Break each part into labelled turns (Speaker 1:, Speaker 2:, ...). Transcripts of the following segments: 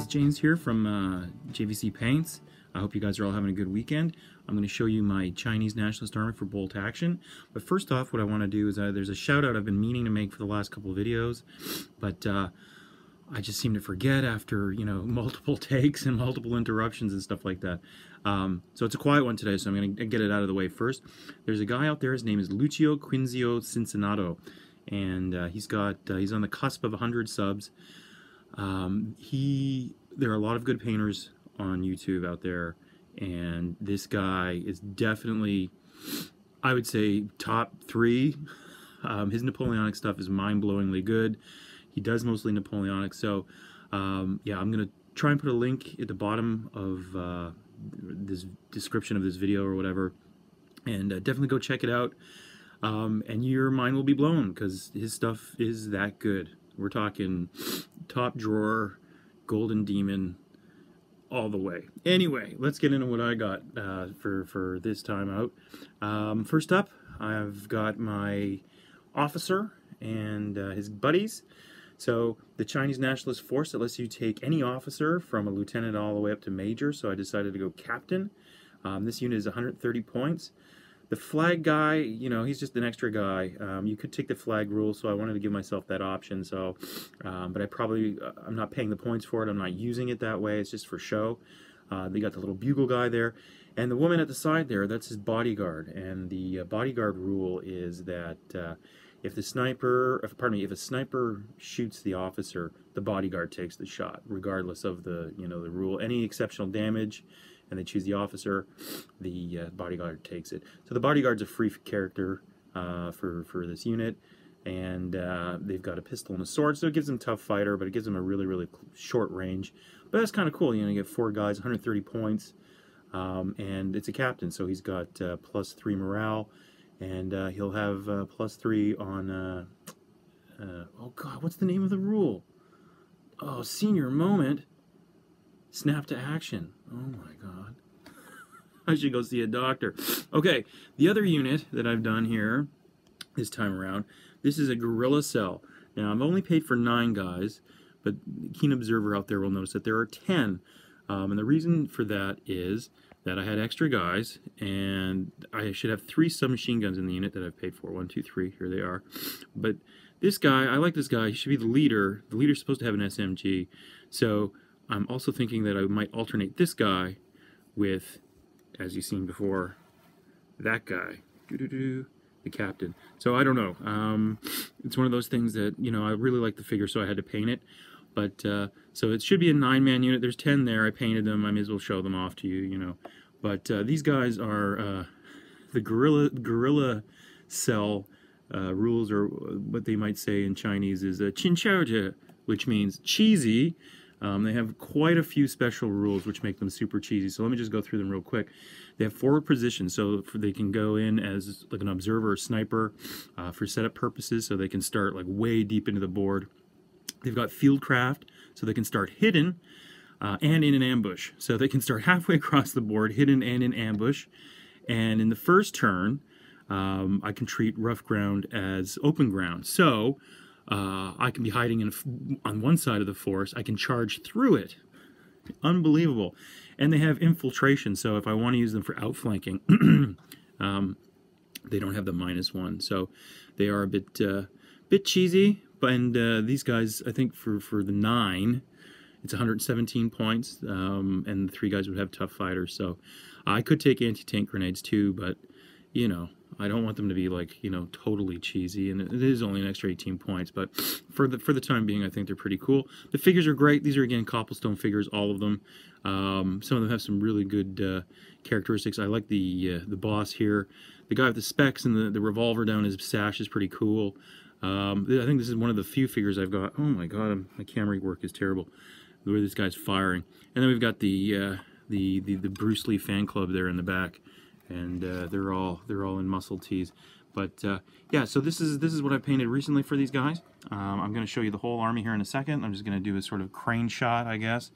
Speaker 1: James here from JVC Paints. I hope you guys are all having a good weekend. I'm going to show you my Chinese Nationalist Army for Bolt Action. But first off, what I want to do is there's a shout out I've been meaning to make for the last couple of videos, but I just seem to forget after, you know, multiple takes and multiple interruptions and stuff like that. So it's a quiet one today, so I'm going to get it out of the way first. There's a guy out there, his name is Lucio Quinzio Cincinnato, and he's on the cusp of 100 subs. There are a lot of good painters on YouTube out there, and this guy is definitely, I would say, top 3. His Napoleonic stuff is mind-blowingly good. He does mostly Napoleonic, so yeah, I'm gonna try and put a link at the bottom of this description of this video or whatever, and definitely go check it out, and your mind will be blown because his stuff is that good. We're talking top drawer, golden demon, all the way. Anyway, let's get into what I got for this time out. First up, I've got my officer and his buddies. So the Chinese Nationalist Force that lets you take any officer from a lieutenant all the way up to major, so I decided to go captain. This unit is 130 points. The flag guy, you know, he's just an extra guy. You could take the flag rule, so I wanted to give myself that option. So, but I'm not paying the points for it. I'm not using it that way. It's just for show. They got the little bugle guy there, and the woman at the side there, that's his bodyguard. And the bodyguard rule is that if a sniper shoots the officer, the bodyguard takes the shot, regardless of the rule. Any exceptional damage, and they choose the officer, the bodyguard takes it. So the bodyguard's a free character for this unit, and they've got a pistol and a sword, so it gives them tough fighter, but it gives them a really short range. But that's kind of cool. You get 4 guys, 130 points, and it's a captain, so he's got +3 morale, and he'll have +3 on oh god, what's the name of the rule? Oh, senior moment. Snap to action. Oh my god. I should go see a doctor. Okay, the other unit that I've done here this time around, this is a guerrilla cell. Now, I'm only paid for 9 guys, but the keen observer out there will notice that there are 10. And the reason for that is that I had extra guys, and I should have 3 submachine guns in the unit that I've paid for. 1, 2, 3, here they are. But this guy, I like this guy. He should be the leader. The leader's supposed to have an SMG. So I'm also thinking that I might alternate this guy with, as you've seen before, that guy, the captain. So I don't know. It's one of those things that, I really like the figure, so I had to paint it. But so it should be a 9-man unit. There's 10 there. I painted them. I may as well show them off to you, But these guys are the guerrilla cell rules, or what they might say in Chinese is "qin which means cheesy. They have quite a few special rules which make them super cheesy. So let me just go through them real quick. They have forward position, so they can go in as like an observer or sniper for setup purposes, so they can start like way deep into the board. They've got fieldcraft, so they can start hidden and in an ambush. So they can start halfway across the board, hidden and in ambush. And in the first turn, I can treat rough ground as open ground. So I can be hiding on one side of the force. I can charge through it. Unbelievable. And they have infiltration, so if I want to use them for outflanking, they don't have the -1. So they are a bit cheesy. And these guys, I think for the 9, it's 117 points, and the 3 guys would have tough fighters. So I could take anti-tank grenades too, but I don't want them to be like, totally cheesy, and it is only an extra 18 points, but for the time being, I think they're pretty cool. The figures are great. These are, again, cobblestone figures, all of them. Some of them have some really good characteristics. I like the boss here. The guy with the specs and the revolver down his sash is pretty cool. I think this is one of the few figures I've got. Oh my god, my camera work is terrible. Where this guy's firing. And then we've got the Bruce Lee fan club there in the back. And they're all in muscle tees, but yeah. So this is what I painted recently for these guys. I'm going to show you the whole army here in a second. I'm just going to do a sort of crane shot, I guess.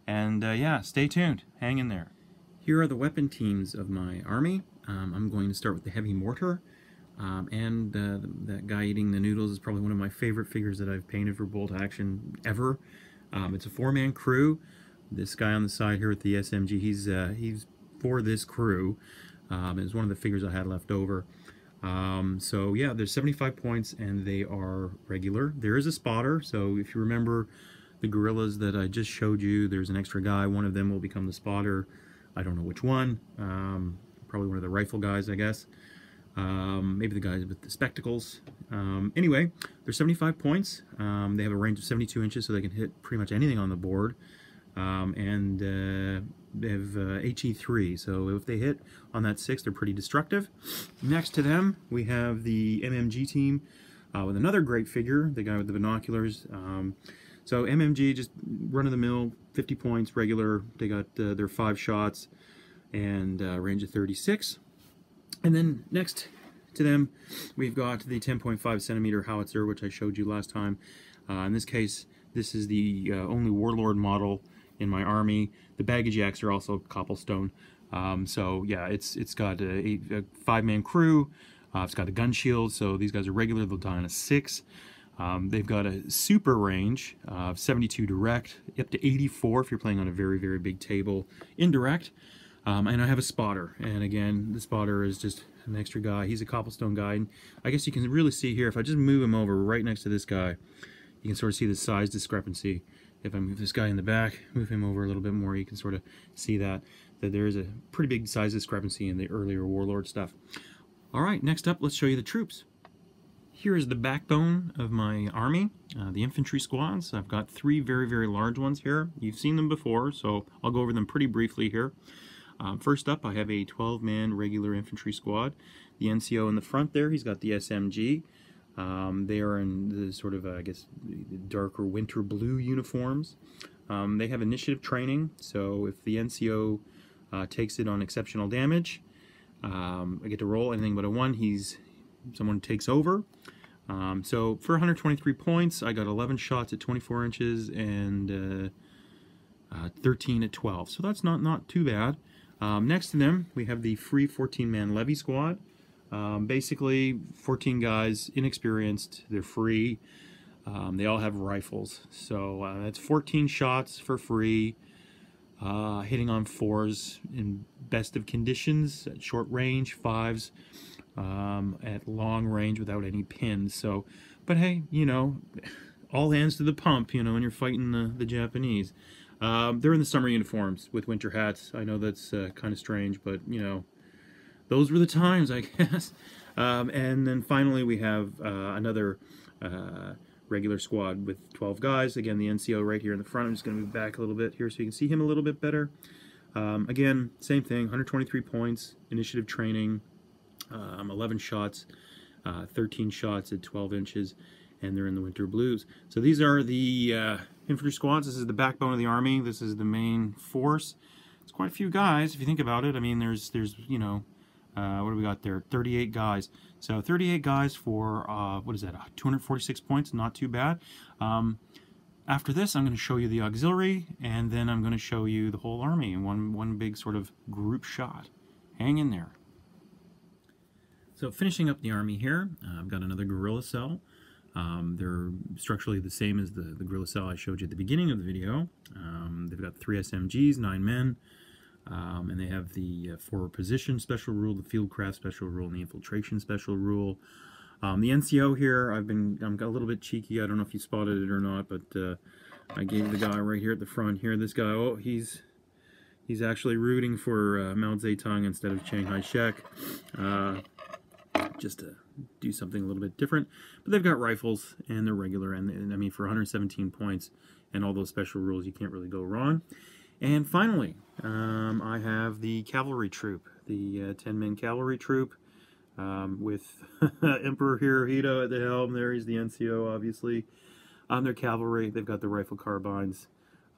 Speaker 1: And yeah, stay tuned. Hang in there. Here are the weapon teams of my army. I'm going to start with the heavy mortar, and that guy eating the noodles is probably one of my favorite figures that I've painted for Bolt Action ever. It's a 4-man crew. This guy on the side here with the SMG, he's for this crew. It's one of the figures I had left over. So yeah, there's 75 points and they are regular. There is a spotter, so if you remember the guerrillas that I just showed you, there's an extra guy. One of them will become the spotter. I don't know which one. Probably one of the rifle guys, I guess. Maybe the guys with the spectacles. Anyway, they're 75 points. They have a range of 72 inches, so they can hit pretty much anything on the board. And they have HE3, so if they hit on that 6, they're pretty destructive. Next to them, we have the MMG team with another great figure, the guy with the binoculars. So MMG, just run-of-the-mill, 50 points, regular. They got their 5 shots and range of 36. And then next to them, we've got the 10.5 centimeter howitzer, which I showed you last time. In this case, this is the only Warlord model in my army. The baggage yaks are also cobblestone. So yeah, it's got a 5-man crew. It's got a gun shield, so these guys are regular. They'll die on a 6. They've got a super range of 72 direct, up to 84 if you're playing on a very, very big table indirect. And I have a spotter, and again, the spotter is just an extra guy. He's a cobblestone guy, and I guess you can really see here, if I just move him over right next to this guy, you can sort of see the size discrepancy. If I move this guy in the back, move him over a little bit more, you can sort of see that there is a pretty big size discrepancy in the earlier Warlord stuff. Alright, next up, let's show you the troops. Here is the backbone of my army, the Infantry Squads. I've got 3 very, very large ones here. You've seen them before, so I'll go over them pretty briefly here. First up, I have a 12-man regular infantry squad. The NCO in the front there, he's got the SMG. They are in the sort of, I guess, darker winter blue uniforms. They have initiative training, so if the NCO takes it on exceptional damage, I get to roll anything but a 1. Someone takes over. So for 123 points, I got 11 shots at 24 inches and 13 at 12. So that's not too bad. Next to them, we have the free 14-man Levee Squad. Basically, 14 guys, inexperienced, they're free. They all have rifles. So that's 14 shots for free, hitting on 4s in best of conditions, at short range, 5s at long range without any pins. So, but hey, you know, all hands to the pump, you know, when you're fighting the Japanese. They're in the summer uniforms with winter hats. I know that's kind of strange, but, you know, those were the times, I guess. And then finally we have another regular squad with 12 guys. Again, the NCO right here in the front. I'm just going to move back a little bit here so you can see him a little bit better. Again, same thing, 123 points, initiative training, 11 shots, 13 shots at 12 inches. And they're in the winter blues. So these are the infantry squads. This is the backbone of the army. This is the main force. It's quite a few guys if you think about it. I mean, there's you know, what do we got there? 38 guys. So 38 guys for what is that? 246 points. Not too bad. After this, I'm going to show you the auxiliary, and then I'm going to show you the whole army in one big sort of group shot. Hang in there. So finishing up the army here, I've got another guerrilla cell. They're structurally the same as the guerrilla cell I showed you at the beginning of the video. They've got 3 SMGs, 9 men, and they have the forward position special rule, the field craft special rule, and the infiltration special rule. The NCO here, I'm a little bit cheeky. I don't know if you spotted it or not, but I gave the guy right here at the front here. This guy, oh, he's actually rooting for Mao Zedong instead of Chiang Kai-shek. Just to do something a little bit different. But they've got rifles, and they're regular, and I mean, for 117 points and all those special rules, you can't really go wrong. And finally, I have the Cavalry Troop, the 10-man Cavalry Troop, with Emperor Hirohito at the helm. There he's the NCO, obviously. They're cavalry. They've got the rifle carbines.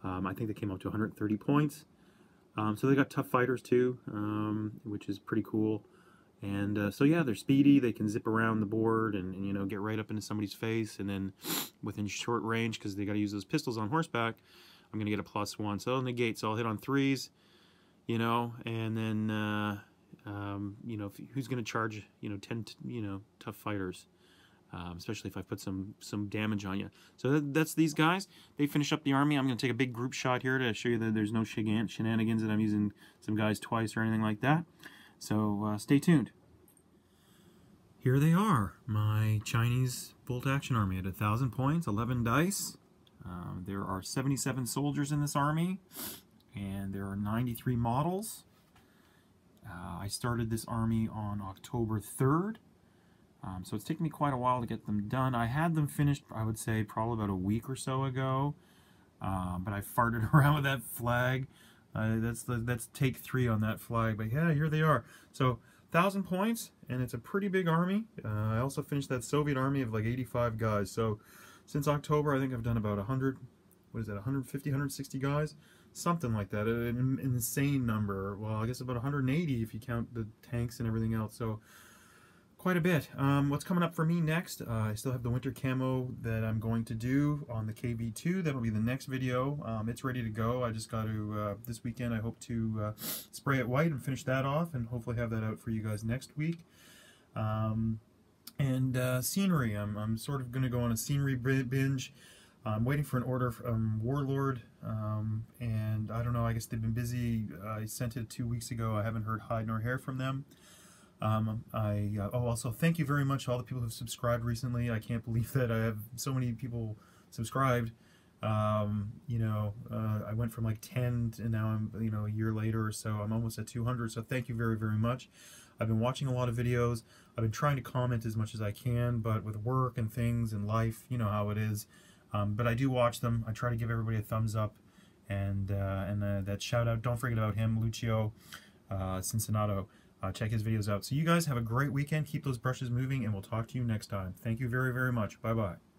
Speaker 1: I think they came up to 130 points. So they got tough fighters too, which is pretty cool. And so yeah, they're speedy. They can zip around the board and you know, get right up into somebody's face, and then within short range, because they got to use those pistols on horseback, I'm gonna get a +1. So I'll negate. So I'll hit on 3s, you know, and then you know, who's gonna charge, you know, 10 you know, tough fighters? especially if I put some damage on you. So that's these guys. They finish up the army. I'm going to take a big group shot here to show you that there's no shenanigans, that I'm using some guys twice or anything like that. So stay tuned. Here they are, my Chinese Bolt Action army at 1,000 points, 11 dice. There are 77 soldiers in this army, and there are 93 models. I started this army on October 3rd, so it's taken me quite a while to get them done. I had them finished, I would say, probably about a week or so ago, but I farted around with that flag. That's take 3 on that flag, but yeah, here they are. So 1,000 points, and it's a pretty big army. I also finished that Soviet army of like 85 guys. So since October, I think I've done about 100, what is that, 150, 160 guys? Something like that, an insane number. Well, I guess about 180 if you count the tanks and everything else. So quite a bit. What's coming up for me next? I still have the winter camo that I'm going to do on the KV2. That'll be the next video. It's ready to go. I just got to, this weekend I hope to spray it white and finish that off, and hopefully have that out for you guys next week. Scenery. I'm sort of going to go on a scenery binge. I'm waiting for an order from Warlord, and I don't know, I guess they've been busy. I sent it 2 weeks ago. I haven't heard hide nor hair from them. Also, thank you very much to all the people who've subscribed recently. I can't believe that I have so many people subscribed. I went from like 10 and now I'm, a year later or so, I'm almost at 200, so thank you very, very much. I've been watching a lot of videos. I've been trying to comment as much as I can, but with work and things and life, you know how it is. But I do watch them. I try to give everybody a thumbs up, and that shout out. Don't forget about him, Lucio Cincinnato. Check his videos out. So you guys have a great weekend. Keep those brushes moving, and we'll talk to you next time. Thank you very, very much. Bye-bye.